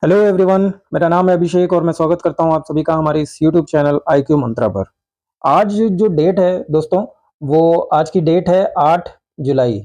Hello everyone, मेरा नाम है अभिषेक और मैं स्वागत करता हूं आप सभी का हमारे इस यूट्यूब चैनल आईक्यू मंत्रा पर। आज जो डेट है दोस्तों, वो आज की डेट है 8 जुलाई।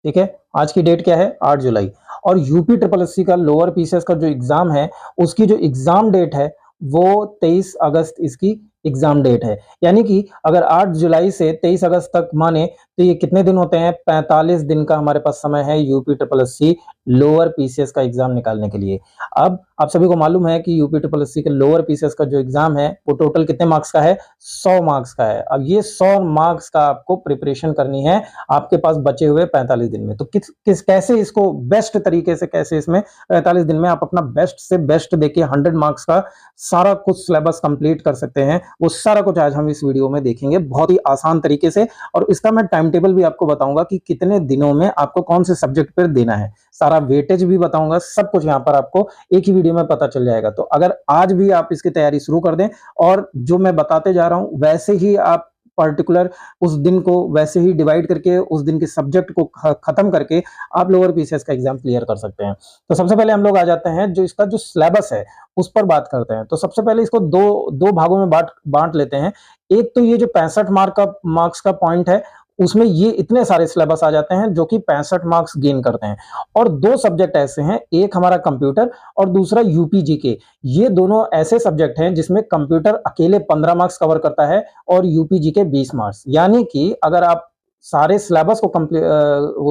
ठीक है, आज की डेट क्या है? 8 जुलाई। और यूपी ट्रिपल एससी का लोअर पीसीएस का जो एग्जाम है, उसकी जो एग्जाम डेट है वो 23 अगस्त इसकी एग्जाम डेट है। यानी कि अगर 8 जुलाई से 23 अगस्त तक माने तो ये कितने दिन होते हैं? 45 दिन का हमारे पास समय है UP triple SC lower PCS का एग्जाम निकालने के लिए। अब आप सभी को मालूम है कि यूपी ट्रिपल एससी के लोअर पीसीएस का जो एग्जाम है वो टोटल कितने मार्क्स का है? 100 मार्क्स का है। अब ये 100 मार्क्स का आपको प्रिपरेशन करनी है आपके पास बचे हुए 45 दिन में। तो किस किस कैसे इसको बेस्ट तरीके से, कैसे इसमें 45 दिन में आप अपना बेस्ट से बेस्ट देके 100 मार्क्स का सारा कुछ सिलेबस कंप्लीट कर सकते हैं, वो सारा कुछ आज हम इस वीडियो में देखेंगे बहुत ही आसान तरीके से। और इसका मैं टाइम टेबल भी आपको बताऊंगा कि कितने दिनों में आपको कौन से सब्जेक्ट पर देना है, सारा वेटेज भी बताऊंगा, सब कुछ यहाँ पर आपको एक ही वीडियो में पता चल जाएगा। तो अगर आज भी आप इसकी तैयारी शुरू कर दें और जो मैं बताते जा रहा हूं वैसे ही आप पर्टिकुलर उस दिन को वैसे ही डिवाइड करके उस दिन के सब्जेक्ट को खत्म करके आप लोअर पीसीएस का एग्जाम क्लियर कर सकते हैं। तो सबसे पहले हम लोग आ जाते हैं जो इसका जो सिलेबस है उस पर बात करते हैं। तो सबसे पहले इसको दो दो भागों में बांट बांट लेते हैं। एक तो ये जो 65 मार्क्स का पॉइंट है, उसमें ये इतने सारे सिलेबस आ जाते हैं जो कि 65 मार्क्स गेन करते हैं। और दो सब्जेक्ट ऐसे हैं, एक हमारा कंप्यूटर और दूसरा यूपीजी के। ये दोनों ऐसे सब्जेक्ट हैं जिसमें कंप्यूटर अकेले 15 मार्क्स कवर करता है और यूपीजी के 20 मार्क्स। यानी कि अगर आप सारे सिलेबस को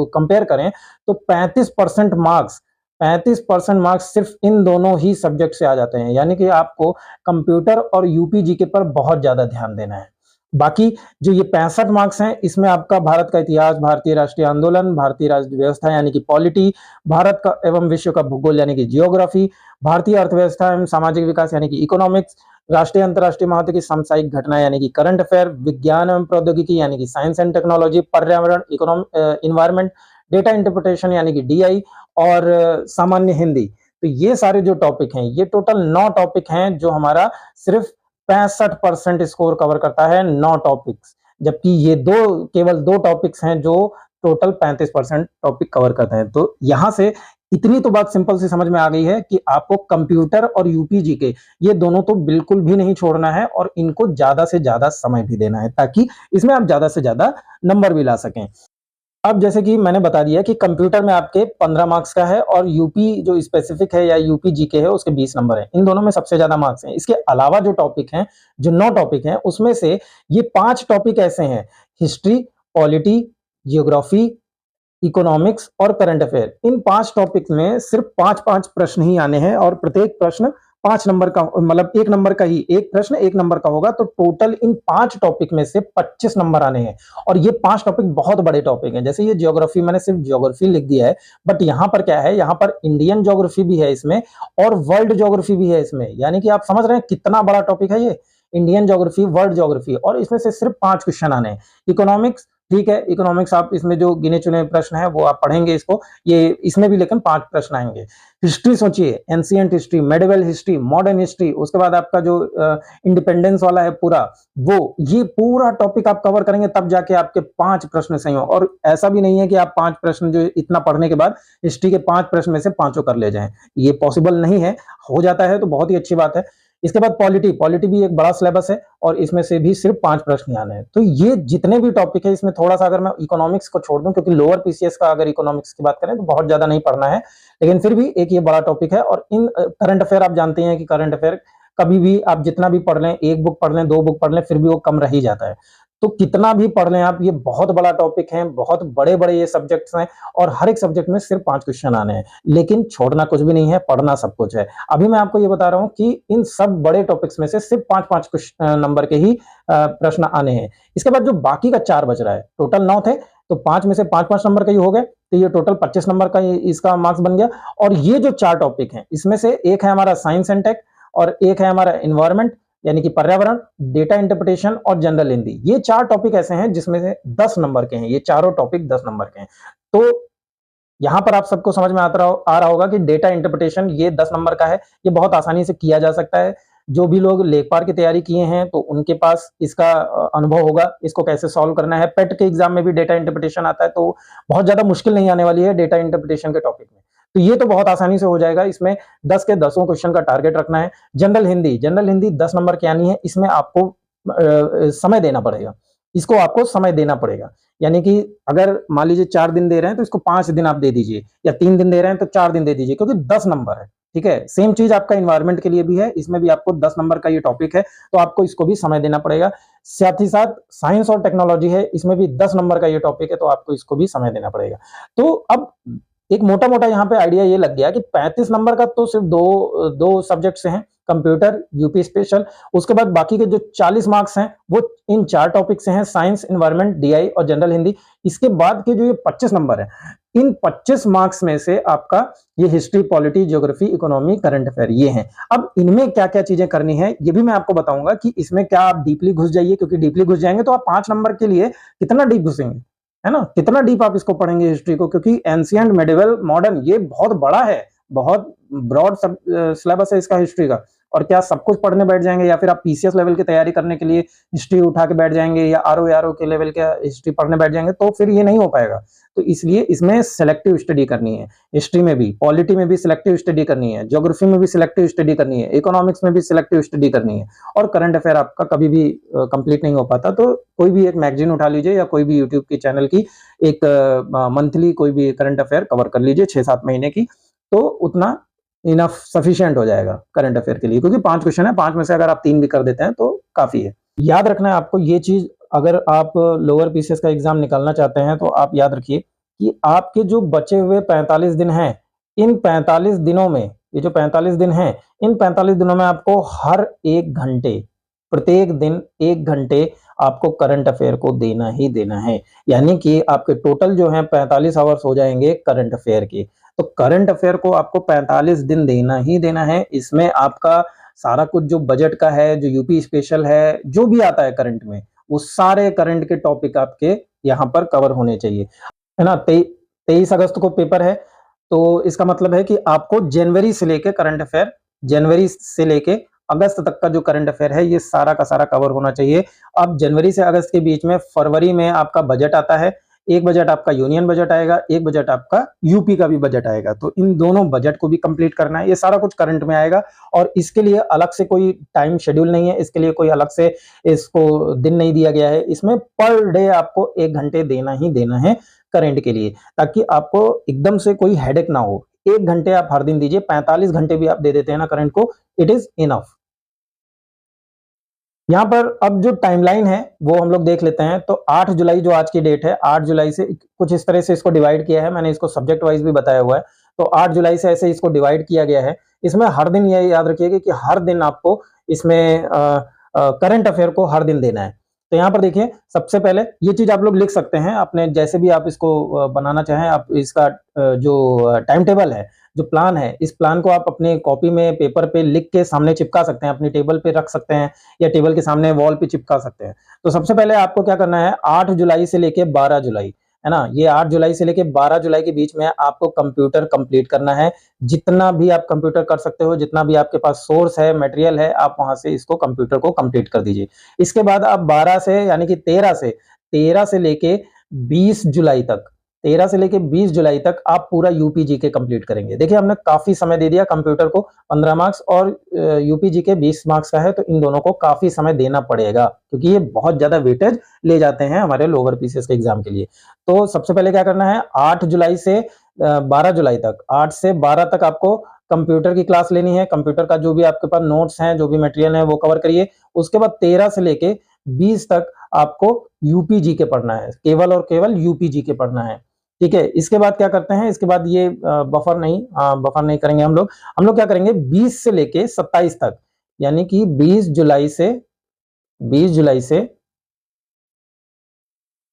कंपेयर करें तो 35% मार्क्स सिर्फ इन दोनों ही सब्जेक्ट से आ जाते हैं। यानी कि आपको कंप्यूटर और यूपीजी के पर बहुत ज्यादा ध्यान देना है। बाकी जो ये 65 मार्क्स हैं, इसमें आपका भारत का इतिहास, भारतीय राष्ट्रीय आंदोलन, भारतीय राज्य व्यवस्था यानी कि पॉलिटी, भारत का एवं विश्व का भूगोल यानी कि जियोग्राफी, भारतीय अर्थव्यवस्था एवं सामाजिक विकास यानी कि इकोनॉमिक्स, राष्ट्रीय अंतर्राष्ट्रीय महत्व की सामसायिक घटना यानी कि करंट अफेयर, विज्ञान एवं प्रौद्योगिकी यानी कि साइंस एंड टेक्नोलॉजी, पर्यावरण इन्वायरमेंट, डेटा इंटरप्रिटेशन यानी कि डीआई और सामान्य हिंदी। तो ये सारे जो टॉपिक हैं, ये टोटल 9 टॉपिक हैं जो हमारा सिर्फ 65% स्कोर कवर करता है, 9 टॉपिक्स। जबकि ये केवल दो टॉपिक्स हैं जो टोटल 35% टॉपिक कवर करते हैं। तो यहां से इतनी तो बात सिंपल सी समझ में आ गई है कि आपको कंप्यूटर और यूपीजी के ये दोनों तो बिल्कुल भी नहीं छोड़ना है और इनको ज्यादा से ज्यादा समय भी देना है ताकि इसमें आप ज्यादा से ज्यादा नंबर भी ला सकें। अब जैसे कि मैंने बता दिया कि कंप्यूटर में आपके 15 मार्क्स का है और यूपी जो स्पेसिफिक है या यूपी जीके है उसके 20 नंबर है। इन दोनों में सबसे ज्यादा मार्क्स हैं। इसके अलावा जो टॉपिक हैं, जो 9 टॉपिक हैं, उसमें से ये 5 टॉपिक ऐसे हैं, हिस्ट्री, पॉलिटी, जियोग्राफी, इकोनॉमिक्स और करंट अफेयर। इन 5 टॉपिक में सिर्फ 5-5 प्रश्न ही आने हैं और प्रत्येक प्रश्न 5 नंबर का, मतलब 1 नंबर का ही, एक प्रश्न 1 नंबर का होगा। तो टोटल इन 5 टॉपिक में से 25 नंबर आने हैं। और ये 5 टॉपिक बहुत बड़े टॉपिक हैं। जैसे ये ज्योग्राफी, मैंने सिर्फ ज्योग्राफी लिख दिया है, बट यहां पर क्या है, यहां पर इंडियन ज्योग्राफी भी है इसमें और वर्ल्ड ज्योग्राफी भी है इसमें। यानी कि आप समझ रहे हैं कितना बड़ा टॉपिक है ये, इंडियन ज्योग्राफी, वर्ल्ड ज्योग्राफी, और इसमें से सिर्फ 5 क्वेश्चन आने हैं। इकोनॉमिक्स, ठीक है, इकोनॉमिक्स आप इसमें जो गिने चुने प्रश्न है वो आप पढ़ेंगे इसको, ये इसमें भी लेकिन 5 प्रश्न आएंगे। हिस्ट्री सोचिए, ancient history, medieval history, modern history, उसके बाद आपका जो इंडिपेंडेंस वाला है पूरा, वो ये पूरा टॉपिक आप कवर करेंगे तब जाके आपके 5 प्रश्न सही हो। और ऐसा भी नहीं है कि आप 5 प्रश्न जो इतना पढ़ने के बाद हिस्ट्री के 5 प्रश्न में से पांचों कर ले जाएं, ये पॉसिबल नहीं है। हो जाता है तो बहुत ही अच्छी बात है। इसके बाद पॉलिटी, पॉलिटी भी एक बड़ा सिलेबस है और इसमें से भी सिर्फ 5 प्रश्न आने हैं। तो ये जितने भी टॉपिक है, इसमें थोड़ा सा अगर मैं इकोनॉमिक्स को छोड़ दूं, क्योंकि लोअर पीसीएस का अगर इकोनॉमिक्स की बात करें तो बहुत ज्यादा नहीं पढ़ना है, लेकिन फिर भी एक ये बड़ा टॉपिक है। और इन करंट अफेयर आप जानते हैं कि करंट अफेयर कभी भी आप जितना भी पढ़ लें, एक बुक पढ़ लें, 2 बुक पढ़ लें, फिर भी वो कम रह ही जाता है। तो कितना भी पढ़ लें आप, ये बहुत बड़ा टॉपिक है, बहुत बड़े बड़े ये सब्जेक्ट्स हैं और हर एक सब्जेक्ट में सिर्फ 5 क्वेश्चन आने हैं। लेकिन छोड़ना कुछ भी नहीं है, पढ़ना सब कुछ है। अभी मैं आपको ये बता रहा हूं कि इन सब बड़े टॉपिक्स में से सिर्फ 5-5 नंबर के ही प्रश्न आने हैं। इसके बाद जो बाकी का 4 बच रहा है, टोटल 9 थे तो 5 में से 5-5 नंबर का ही हो गए, तो ये टोटल 25 नंबर का इसका मार्क्स बन गया। और ये जो 4 टॉपिक हैं, इसमें से एक है हमारा साइंस एंड टेक और एक है हमारा इन्वायरमेंट यानी कि पर्यावरण, डेटा इंटरप्रिटेशन और जनरल हिंदी। ये 4 टॉपिक ऐसे हैं जिसमें से 10 नंबर के हैं। ये चारों टॉपिक 10 नंबर के हैं। तो यहां पर आप सबको समझ में आ रहा होगा कि डेटा इंटरप्रिटेशन ये 10 नंबर का है, ये बहुत आसानी से किया जा सकता है। जो भी लोग लेखपाल की तैयारी किए हैं तो उनके पास इसका अनुभव होगा, इसको कैसे सॉल्व करना है। पेट के एग्जाम में भी डेटा इंटरप्रिटेशन आता है, तो बहुत ज्यादा मुश्किल नहीं आने वाली है डेटा इंटरप्रिटेशन के टॉपिक में। तो ये तो बहुत आसानी से हो जाएगा। इसमें 10 के 10 क्वेश्चन का टारगेट रखना है। जनरल हिंदी 10 नंबर की आनी है। इसमें आपको समय देना पड़ेगा, इसको आपको समय देना पड़ेगा। यानी कि अगर मान लीजिए 4 दिन दे रहे हैं तो इसको 5 दिन आप दे दीजिए, या 3 दिन दे रहे हैं तो 4 दिन दे दीजिए, क्योंकि 10 नंबर है। ठीक है, सेम चीज आपका इन्वायरमेंट के लिए भी है, इसमें भी आपको 10 नंबर का ये टॉपिक है, तो आपको इसको भी समय देना पड़ेगा। साथ ही साथ साइंस और टेक्नोलॉजी है, इसमें भी 10 नंबर का ये टॉपिक है, तो आपको इसको भी समय देना पड़ेगा। तो अब एक मोटा मोटा यहाँ पे आइडिया ये लग गया कि 35 नंबर का तो सिर्फ दो सब्जेक्ट से हैं, कंप्यूटर, यूपी स्पेशल। उसके बाद बाकी के जो 40 मार्क्स हैं वो इन 4 टॉपिक से हैं, साइंस, एनवायरनमेंट, डीआई और जनरल हिंदी। इसके बाद के जो ये 25 नंबर है, इन 25 मार्क्स में से आपका ये history, polity, geography, economy, current affair ये हैं। अब इनमें क्या क्या चीजें करनी है ये भी मैं आपको बताऊंगा कि इसमें क्या आप डीपली घुस जाइए, क्योंकि डीपली घुस जाएंगे तो आप 5 नंबर के लिए कितना डीप घुसेंगे, है ना, कितना डीप आप इसको पढ़ेंगे हिस्ट्री को, क्योंकि एंशिएंट, मेडिवल, मॉडर्न ये बहुत बड़ा है, बहुत ब्रॉड सिलेबस है इसका हिस्ट्री का। और क्या सब कुछ पढ़ने बैठ जाएंगे, या फिर आप पीसीएस लेवल की तैयारी करने के लिए हिस्ट्री उठा के बैठ जाएंगे, या आरओ के लेवल के हिस्ट्री पढ़ने बैठ जाएंगे, तो फिर ये नहीं हो पाएगा। तो इसलिए इसमें सिलेक्टिव स्टडी करनी है। हिस्ट्री में भी, पॉलिटी में भी सिलेक्टिव स्टडी करनी है, ज्योग्राफी में भी सिलेक्टिव स्टडी करनी है, इकोनॉमिक्स में भी सिलेक्टिव स्टडी करनी है। और करंट अफेयर आपका कभी भी कंप्लीट नहीं हो पाता, तो कोई भी एक मैगजीन उठा लीजिए, या कोई भी यूट्यूब की चैनल की एक मंथली कोई भी करंट अफेयर कवर कर लीजिए 6-7 महीने की, तो उतना इनफ सफिशिएंट हो जाएगा करंट अफेयर के लिए, क्योंकि 5 क्वेश्चन है, 5 में से अगर आप 3 भी कर देते हैं तो काफी है। याद रखना है आपको ये चीज, अगर आप लोअर पीसीएस का एग्जाम निकालना चाहते हैं तो आप याद रखिए कि आपके जो बचे हुए 45 दिन हैं, इन 45 दिनों में, ये जो 45 दिन हैं, इन 45 दिनों में आपको हर 1 घंटे, प्रत्येक दिन 1 घंटे आपको करंट अफेयर को देना ही देना है। यानी कि आपके टोटल जो है 45 आवर्स हो जाएंगे करंट अफेयर के। तो करंट अफेयर को आपको 45 दिन देना ही देना है। इसमें आपका सारा कुछ जो बजट का है, जो यूपी स्पेशल है, जो भी आता है करंट में, वो सारे करंट के टॉपिक आपके यहाँ पर कवर होने चाहिए, है ना। 23 अगस्त को पेपर है, तो इसका मतलब है कि आपको जनवरी से लेके करंट अफेयर, जनवरी से लेके अगस्त तक का जो करंट अफेयर है ये सारा का सारा कवर होना चाहिए। अब जनवरी से अगस्त के बीच में फरवरी में आपका बजट आता है, एक बजट आपका यूनियन बजट आएगा, एक बजट आपका यूपी का भी बजट आएगा, तो इन दोनों बजट को भी कंप्लीट करना है। ये सारा कुछ करंट में आएगा, और इसके लिए अलग से कोई टाइम शेड्यूल नहीं है, इसके लिए कोई अलग से इसको दिन नहीं दिया गया है। इसमें पर डे आपको 1 घंटे देना ही देना है करंट के लिए, ताकि आपको एकदम से कोई हेडेक ना हो। 1 घंटे आप हर दिन दीजिए, 45 घंटे भी आप दे देते हैं ना करंट को, इट इज इनफ। यहाँ पर अब जो टाइमलाइन है वो हम लोग देख लेते हैं। तो 8 जुलाई जो आज की डेट है, 8 जुलाई से कुछ इस तरह से इसको डिवाइड किया है, मैंने इसको सब्जेक्ट वाइज भी बताया हुआ है। तो 8 जुलाई से ऐसे इसको डिवाइड किया गया है। इसमें हर दिन ये याद रखिएगा कि हर दिन आपको इसमें करंट अफेयर को हर दिन देना है। तो यहाँ पर देखिए, सबसे पहले ये चीज आप लोग लिख सकते हैं अपने, जैसे भी आप इसको बनाना चाहें, आप इसका जो टाइम टेबल है, जो प्लान है, इस प्लान को आप अपने कॉपी में पेपर पे लिख के सामने चिपका सकते हैं, अपनी टेबल पे रख सकते हैं, या टेबल के सामने वॉल पे चिपका सकते हैं। तो सबसे पहले आपको क्या करना है, 8 जुलाई से लेके 12 जुलाई, है ना, ये 8 जुलाई से लेके 12 जुलाई के बीच में आपको कंप्यूटर कंप्लीट करना है। जितना भी आप कंप्यूटर कर सकते हो, जितना भी आपके पास सोर्स है, मटेरियल है, आप वहां से इसको कंप्यूटर को कंप्लीट कर दीजिए। इसके बाद आप 12 से, यानी कि 13 से लेके 20 जुलाई तक, 13 से लेके 20 जुलाई तक आप पूरा यूपीजी के कंप्लीट करेंगे। देखिए, हमने काफी समय दे दिया, कंप्यूटर को 15 मार्क्स और यूपीजी के 20 मार्क्स का है, तो इन दोनों को काफी समय देना पड़ेगा, क्योंकि ये बहुत ज्यादा वेटेज ले जाते हैं हमारे लोअर पीसीएस के एग्जाम के लिए। तो सबसे पहले क्या करना है, 8 जुलाई से 12 जुलाई तक, 8 से 12 तक आपको कंप्यूटर की क्लास लेनी है। कंप्यूटर का जो भी आपके पास नोट्स हैं, जो भी मटेरियल है, वो कवर करिए। उसके बाद 13 से लेके 20 तक आपको यूपीजी के पढ़ना है, केवल और केवल यूपीजी के पढ़ना है। ठीक है, इसके बाद क्या करते हैं, इसके बाद ये बफर नहीं करेंगे हम लोग क्या करेंगे, 20 से लेके 27 तक, यानी कि 20 जुलाई से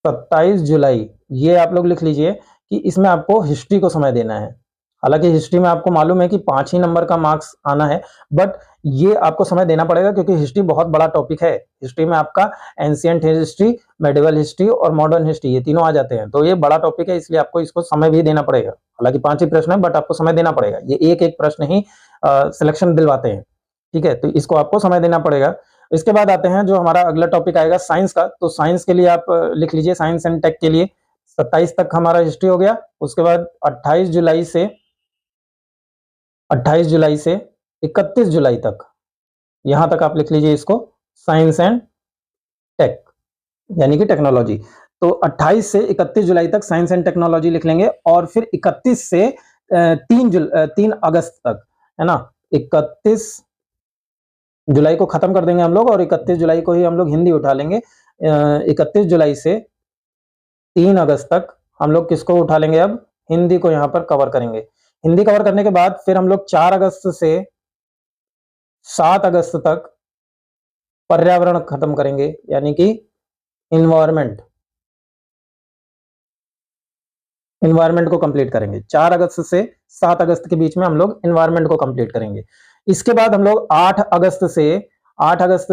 27 जुलाई, ये आप लोग लिख लीजिए कि इसमें आपको हिस्ट्री को समय देना है। हालांकि हिस्ट्री में आपको मालूम है कि 5 ही नंबर का मार्क्स आना है, बट ये आपको समय देना पड़ेगा, क्योंकि हिस्ट्री बहुत बड़ा टॉपिक है। हिस्ट्री में आपका एंशिएंट हिस्ट्री, मेडिवल हिस्ट्री और मॉडर्न हिस्ट्री, ये तीनों आ जाते हैं। तो ये बड़ा टॉपिक है, इसलिए आपको इसको समय भी देना पड़ेगा। हालांकि 5 ही प्रश्न है, बट आपको समय देना पड़ेगा। ये एक एक प्रश्न ही सिलेक्शन दिलवाते हैं। ठीक है, तो इसको आपको समय देना पड़ेगा। इसके बाद आते हैं जो हमारा अगला टॉपिक आएगा साइंस का। तो साइंस के लिए आप लिख लीजिए, साइंस एंड टेक के लिए 27 तक हमारा हिस्ट्री हो गया। उसके बाद 28 जुलाई से 28 जुलाई से 31 जुलाई तक, यहां तक आप लिख लीजिए इसको, साइंस एंड टेक यानी कि टेक्नोलॉजी। तो 28 से 31 जुलाई तक साइंस एंड टेक्नोलॉजी लिख लेंगे, और फिर 31 से 3 अगस्त तक, है ना, 31 जुलाई को खत्म कर देंगे हम लोग, और 31 जुलाई को ही हम लोग हिंदी उठा लेंगे। 31 जुलाई से 3 अगस्त तक हम लोग किसको उठा लेंगे, अब हिंदी को यहां पर कवर करेंगे। हिंदी कवर करने के बाद फिर हम लोग 4 अगस्त से 7 अगस्त तक पर्यावरण खत्म करेंगे, यानी कि इन्वायरमेंट इन्वायरमेंट को कंप्लीट करेंगे। 4 अगस्त से 7 अगस्त के बीच में हम लोग इन्वायरमेंट को कंप्लीट करेंगे। इसके बाद हम लोग 8 अगस्त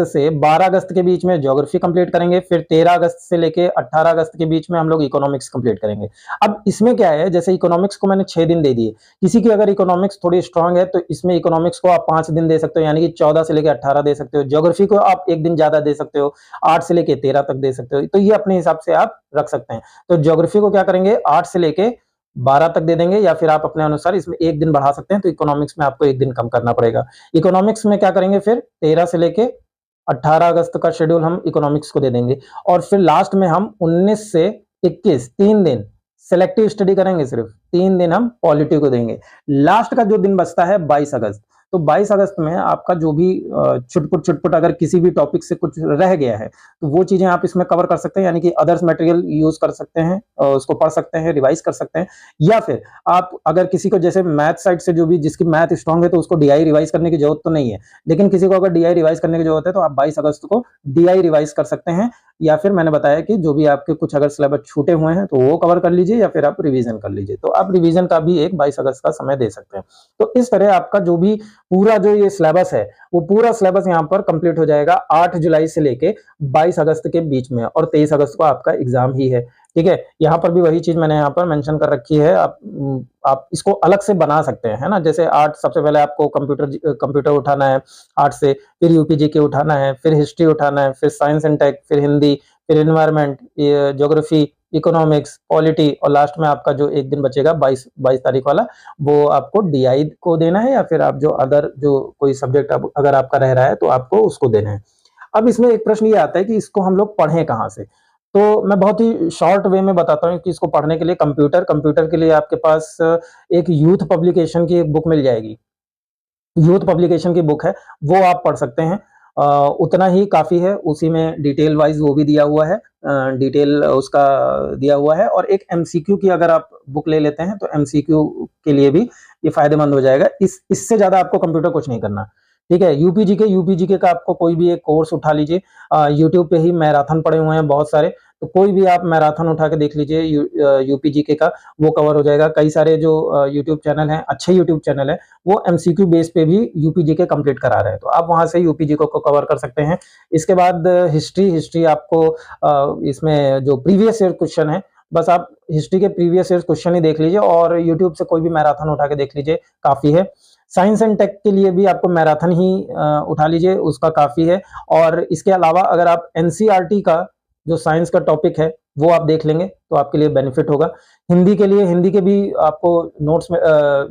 से 12 अगस्त के बीच में ज्योग्राफी कंप्लीट करेंगे। फिर 13 अगस्त से लेके 18 अगस्त के बीच में हम लोग इकोनॉमिक्स कंप्लीट करेंगे। अब इसमें क्या है, जैसे इकोनॉमिक्स को मैंने 6 दिन दे दिए, किसी की अगर इकोनॉमिक्स थोड़ी स्ट्रांग है तो इसमें इकोनॉमिक्स को आप 5 दिन दे सकते हो, यानी कि 14 से लेके 18 दे सकते हो। ज्योग्राफी को आप 1 दिन ज्यादा दे सकते हो, 8 से लेके 13 तक दे सकते हो। तो ये अपने हिसाब से आप रख सकते हैं। तो ज्योग्राफी को क्या करेंगे, 8 से लेके 12 तक दे देंगे, या फिर आप अपने अनुसार इसमें 1 दिन बढ़ा सकते हैं। तो इकोनॉमिक्स में आपको 1 दिन कम करना पड़ेगा। इकोनॉमिक्स में क्या करेंगे, फिर 13 से लेके 18 अगस्त का शेड्यूल हम इकोनॉमिक्स को दे देंगे, और फिर लास्ट में हम 19 से 21 3 दिन सेलेक्टिव स्टडी करेंगे। सिर्फ 3 दिन हम पॉलिटी को देंगे। लास्ट का जो दिन बचता है 22 अगस्त, तो 22 अगस्त में आपका जो भी छुटपुट अगर किसी भी टॉपिक से कुछ रह गया है तो वो चीजें आप इसमें कवर कर सकते हैं, यानी कि अदर्स मटेरियल यूज कर सकते हैं, उसको पढ़ सकते हैं, रिवाइज कर सकते हैं। या फिर आप अगर किसी को जैसे मैथ साइड से जो भी जिसकी मैथ स्ट्रांग है तो उसको डीआई रिवाइज करने की जरूरत तो नहीं है, लेकिन किसी को अगर डीआई रिवाइज करने की जरूरत है तो आप 22 अगस्त को डीआई रिवाइज कर सकते हैं। या फिर मैंने बताया कि जो भी आपके कुछ अगर सिलेबस छूटे हुए हैं तो वो कवर कर लीजिए, या फिर आप रिवीजन कर लीजिए। तो आप रिवीजन का भी एक 22 अगस्त का समय दे सकते हैं। तो इस तरह आपका जो भी पूरा जो ये सिलेबस है वो पूरा सिलेबस यहाँ पर कंप्लीट हो जाएगा 8 जुलाई से लेके 22 अगस्त के बीच में, और 23 अगस्त को आपका एग्जाम ही है। ठीक है, यहाँ पर भी वही चीज मैंने यहाँ पर मेंशन कर रखी है। आप इसको अलग से बना सकते हैं, है ना। जैसे 8 सबसे पहले आपको कंप्यूटर उठाना है 8 से, फिर यूपीजी के उठाना है, फिर हिस्ट्री उठाना है, फिर साइंस एंड टेक, फिर हिंदी, फिर इन्वायरमेंट, ज्योग्राफी, इकोनॉमिक्स, पॉलिटी, और लास्ट में आपका जो 1 दिन बचेगा 22 तारीख वाला, वो आपको डीआई को देना है, या फिर आप जो अदर जो कोई सब्जेक्ट अगर आपका रह रहा है तो आपको उसको देना है। अब इसमें एक प्रश्न ये आता है कि इसको हम लोग पढ़ें कहाँ से। तो मैं बहुत ही शॉर्ट वे में बताता हूँ कि इसको पढ़ने के लिए कंप्यूटर के लिए आपके पास एक यूथ पब्लिकेशन की एक बुक मिल जाएगी। यूथ पब्लिकेशन की बुक है, वो आप पढ़ सकते हैं। उतना ही काफ़ी है, उसी में डिटेल वाइज़ वो भी दिया हुआ है, डिटेल उसका दिया हुआ है। और एक एमसीक्यू की अगर आप बुक ले लेते हैं तो एमसीक्यू के लिए भी ये फ़ायदेमंद हो जाएगा। इससे ज़्यादा आपको कंप्यूटर कुछ नहीं करना। ठीक है, यूपीजीके का आपको कोई भी एक कोर्स उठा लीजिए। यूट्यूब पे ही मैराथन पड़े हुए हैं बहुत सारे, तो कोई भी आप मैराथन उठा के देख लीजिए यूपीजीके का, वो कवर हो जाएगा। कई सारे जो यूट्यूब चैनल हैं, अच्छे यूट्यूब चैनल हैं, वो एमसीक्यू बेस पे भी यूपीजीके कंप्लीट करा रहे हैं, तो आप वहां से यूपीजीके को कवर कर सकते हैं। इसके बाद हिस्ट्री आपको इसमें जो प्रीवियस ईयर क्वेश्चन है, बस आप हिस्ट्री के प्रीवियस ईयर क्वेश्चन ही देख लीजिए, और यूट्यूब से कोई भी मैराथन उठा के देख लीजिए, काफी है। साइंस एंड टेक के लिए भी आपको मैराथन ही उठा लीजिए, उसका काफी है। और इसके अलावा अगर आप एनसीईआरटी का जो साइंस का टॉपिक है वो आप देख लेंगे तो आपके लिए बेनिफिट होगा। हिंदी के लिए, हिंदी के भी आपको नोट्स में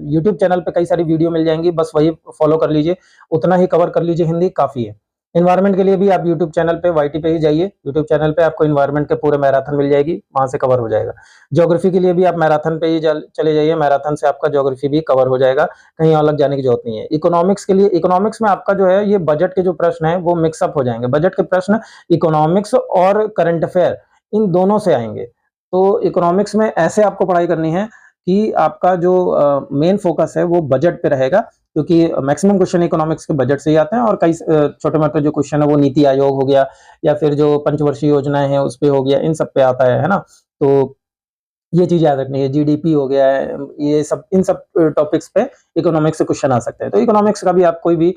यूट्यूब चैनल पे कई सारी वीडियो मिल जाएंगी, बस वही फॉलो कर लीजिए, उतना ही कवर कर लीजिए, हिंदी काफी है। इन्वायरमेंट के लिए भी आप यूट्यूब चैनल पे वाईटी पे ही जाइए, यूट्यूब चैनल पे आपको इन्वायरमेंट के पूरे मैराथन मिल जाएगी, वहां से कवर हो जाएगा। ज्योग्राफी के लिए भी आप मैराथन पे ही चले जाइए, मैराथन से आपका ज्योग्राफी भी कवर हो जाएगा, कहीं अलग जाने की जरूरत नहीं है। इकोनॉमिक्स के लिए, इकोनॉमिक्स में आपका जो है ये बजट के जो प्रश्न है वो मिक्सअप हो जाएंगे। बजट के प्रश्न इकोनॉमिक्स और करंट अफेयर इन दोनों से आएंगे। तो इकोनॉमिक्स में ऐसे आपको पढ़ाई करनी है कि आपका जो मेन फोकस है वो बजट पे रहेगा, क्योंकि मैक्सिमम क्वेश्चन इकोनॉमिक्स के बजट से ही आते हैं, और कई छोटे मोटे जो क्वेश्चन है वो नीति आयोग हो गया, या फिर जो पंचवर्षीय योजनाएं हैं उस पे हो गया, इन सब पे आता है ना। तो ये चीज याद रखनी है, जीडीपी हो गया है, ये सब, इन सब टॉपिक्स पे इकोनॉमिक्स से क्वेश्चन आ सकते हैं। तो इकोनॉमिक्स का भी आप कोई भी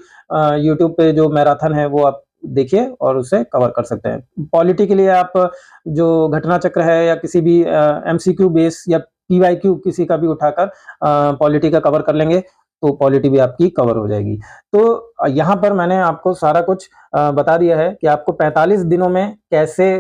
यूट्यूब पे जो मैराथन है वो आप देखिए और उसे कवर कर सकते हैं। पॉलिटी के लिए आप जो घटना चक्र है, या किसी भी एमसीक्यू बेस या पीवाईक्यू किसी का भी उठाकर पॉलिटी का कवर कर लेंगे। तो पॉलिटी भी आपकी कवर हो जाएगी। तो यहाँ पर मैंने आपको सारा कुछ बता दिया है कि आपको 45 दिनों में कैसे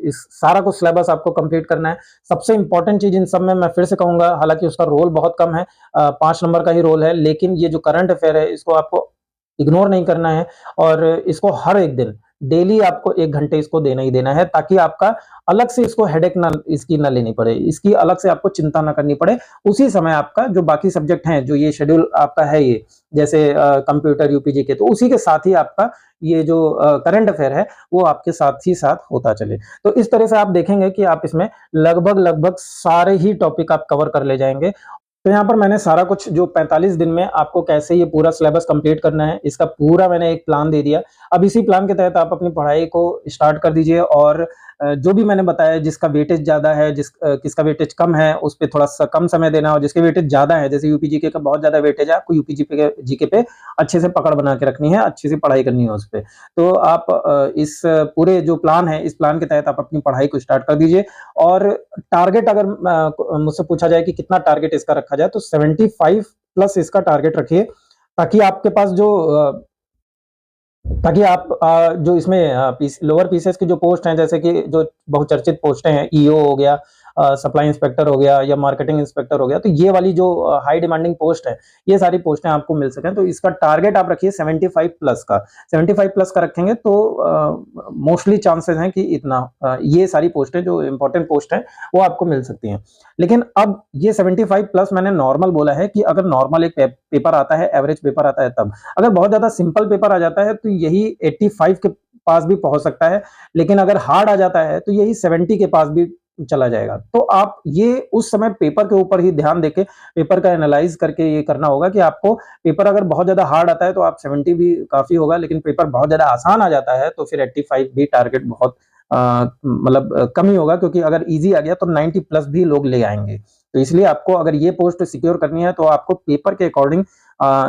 इस सारा कुछ सिलेबस आपको कंप्लीट करना है। सबसे इंपॉर्टेंट चीज इन सब में मैं फिर से कहूंगा, हालांकि उसका रोल बहुत कम है, 5 नंबर का ही रोल है, लेकिन ये जो करंट अफेयर है इसको आपको इग्नोर नहीं करना है और इसको हर एक दिन डेली आपको 1 घंटे इसको देना ही देना है, ताकि आपका अलग से इसको हेडेक ना इसकी ना लेनी पड़े, इसकी अलग से आपको चिंता ना करनी पड़े। उसी समय आपका जो बाकी सब्जेक्ट हैं, जो ये शेड्यूल आपका है, ये जैसे कंप्यूटर, यूपीजी के, तो उसी के साथ ही आपका ये जो करंट अफेयर है वो आपके साथ ही साथ होता चले। तो इस तरह से आप देखेंगे कि आप इसमें लगभग सारे ही टॉपिक आप कवर कर ले जाएंगे। तो यहाँ पर मैंने सारा कुछ जो 45 दिन में आपको कैसे ये पूरा सिलेबस कंप्लीट करना है, इसका पूरा मैंने एक प्लान दे दिया। अब इसी प्लान के तहत आप अपनी पढ़ाई को स्टार्ट कर दीजिए और जो भी मैंने बताया, जिसका वेटेज ज़्यादा है, किसका वेटेज कम है, उस पे थोड़ा-सा कम समय देना, और जिसके वेटेज ज़्यादा है, जैसे यूपी जीके का बहुत ज़्यादा वेटेज है, आपको यूपी जीके पे अच्छे से पकड़ बना के रखनी है, अच्छे से पढ़ाई करनी है उस पे। तो आप इस पूरे जो प्लान है, इस प्लान के तहत आप अपनी पढ़ाई को स्टार्ट कर दीजिए। और टारगेट अगर मुझसे पूछा जाए कि कितना टारगेट इसका रखा जाए, तो 75 प्लस इसका टारगेट रखिए, ताकि आपके पास ताकि आप जो इसमें लोअर पीसीएस की जो पोस्ट हैं, जैसे कि जो बहुचर्चित पोस्टें हैं, ईओ हो गया, सप्लाई इंस्पेक्टर हो गया या मार्केटिंग इंस्पेक्टर हो गया, तो ये वाली जो हाई डिमांडिंग पोस्ट है, ये सारी पोस्टें आपको मिल सकें, तो इसका टारगेट आप रखिए 75 प्लस का। 75 प्लस का रखेंगे तो मोस्टली चांसेस हैं कि इतना ये सारी पोस्टें जो इंपॉर्टेंट पोस्ट हैं वो आपको मिल सकती हैं। लेकिन अब ये 75 प्लस मैंने नॉर्मल बोला है कि अगर नॉर्मल एक पेपर आता है, एवरेज पेपर आता है तब। अगर बहुत ज्यादा सिंपल पेपर आ जाता है तो यही 85 के पास भी पहुंच सकता है, लेकिन अगर हार्ड आ जाता है तो यही 70 के पास भी चला जाएगा। तो आप ये उस समय पेपर के ऊपर ही ध्यान देके पेपर का एनालाइज करके ये करना होगा कि आपको पेपर अगर बहुत ज्यादा हार्ड आता है तो आप 70 भी काफी होगा, लेकिन पेपर बहुत ज्यादा आसान आ जाता है तो फिर 85 भी टारगेट बहुत मतलब कम ही होगा, क्योंकि अगर इजी आ गया तो 90 प्लस भी लोग ले आएंगे। तो इसलिए आपको अगर ये पोस्ट सिक्योर करनी है तो आपको पेपर के अकॉर्डिंग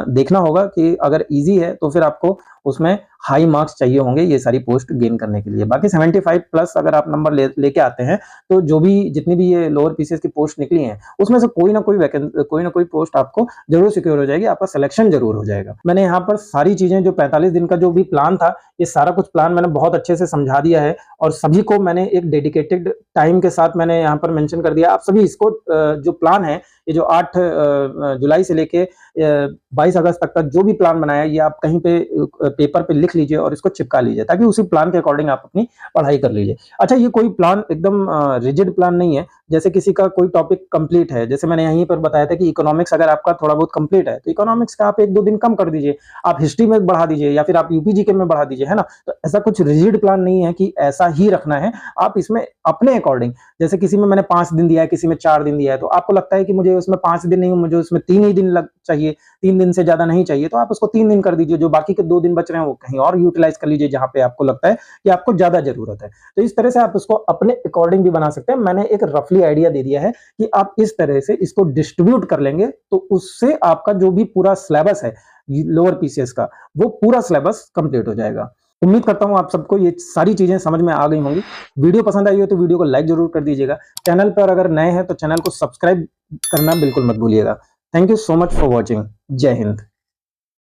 देखना होगा कि अगर इजी है तो फिर आपको उसमें हाई मार्क्स चाहिए होंगे ये सारी पोस्ट गेन करने के लिए। बाकी 75 प्लस अगर आप नंबर लेके आते हैं तो जो भी जितनी भी ये लोअर पीसीएस की पोस्ट निकली हैं उसमें से कोई ना कोई पोस्ट आपको जरूर सिक्योर हो जाएगी, आपका सिलेक्शन जरूर हो जाएगा। मैंने यहाँ पर सारी चीजें जो 45 दिन का जो भी प्लान था, ये सारा कुछ प्लान मैंने बहुत अच्छे से समझा दिया है और सभी को मैंने एक डेडिकेटेड टाइम के साथ मैंने यहाँ पर मेंशन कर दिया। आप सभी इसको जो प्लान है, ये जो 8 जुलाई से लेके 22 अगस्त तक का जो भी प्लान बनाया है, ये आप कहीं पे पेपर पे लिख लीजिए और इसको चिपका लीजिए, ताकि उसी प्लान के अकॉर्डिंग आप अपनी पढ़ाई कर लीजिए। अच्छा, ये कोई प्लान एकदम रिजिड प्लान नहीं है। जैसे किसी का कोई टॉपिक कंप्लीट है, जैसे मैंने यहीं पर बताया था कि इकोनॉमिक्स अगर आपका थोड़ा बहुत कंप्लीट है तो इकोनॉमिक्स का आप 1-2 दिन कम कर दीजिए, आप हिस्ट्री में बढ़ा दीजिए या फिर आप यूपीजीके में बढ़ा दीजिए, है ना। तो ऐसा कुछ रिजिड प्लान नहीं है कि ऐसा ही रखना है, आप इसमें अपने अकॉर्डिंग, जैसे किसी में मैंने 5 दिन दिया है, किसी में 4 दिन दिया है, तो आपको लगता है कि मुझे उसमें 5 दिन नहीं, मुझे उसमें 3 ही दिन लग चाहिए, 3 दिन से ज्यादा नहीं चाहिए, तो आप उसको 3 दिन कर दीजिए। जो बाकी के 2 दिन बच रहे हैं वो कहीं और यूटिलाइज कर लीजिए जहां पे आपको लगता है कि आपको ज्यादा जरूरत है। तो इस तरह से आप उसको अपने अकॉर्डिंग भी बना सकते हैं। मैंने एक रफली आइडिया दे दिया है कि आप इस तरह से इसको डिस्ट्रीब्यूट कर लेंगे तो उससे आपका जो भी पूरा सिलेबस है लोअर पीसीएस का, वो पूरा सिलेबस कंप्लीट हो जाएगा। उम्मीद करता हूं आप सबको ये सारी चीजें समझ में आ गई होंगी। वीडियो पसंद आई हो तो वीडियो को लाइक जरूर कर दीजिएगा। चैनल पर अगर नए हैं तो चैनल को सब्सक्राइब करना बिल्कुल मत भूलिएगा। Thank you so much for watching. जय हिंद।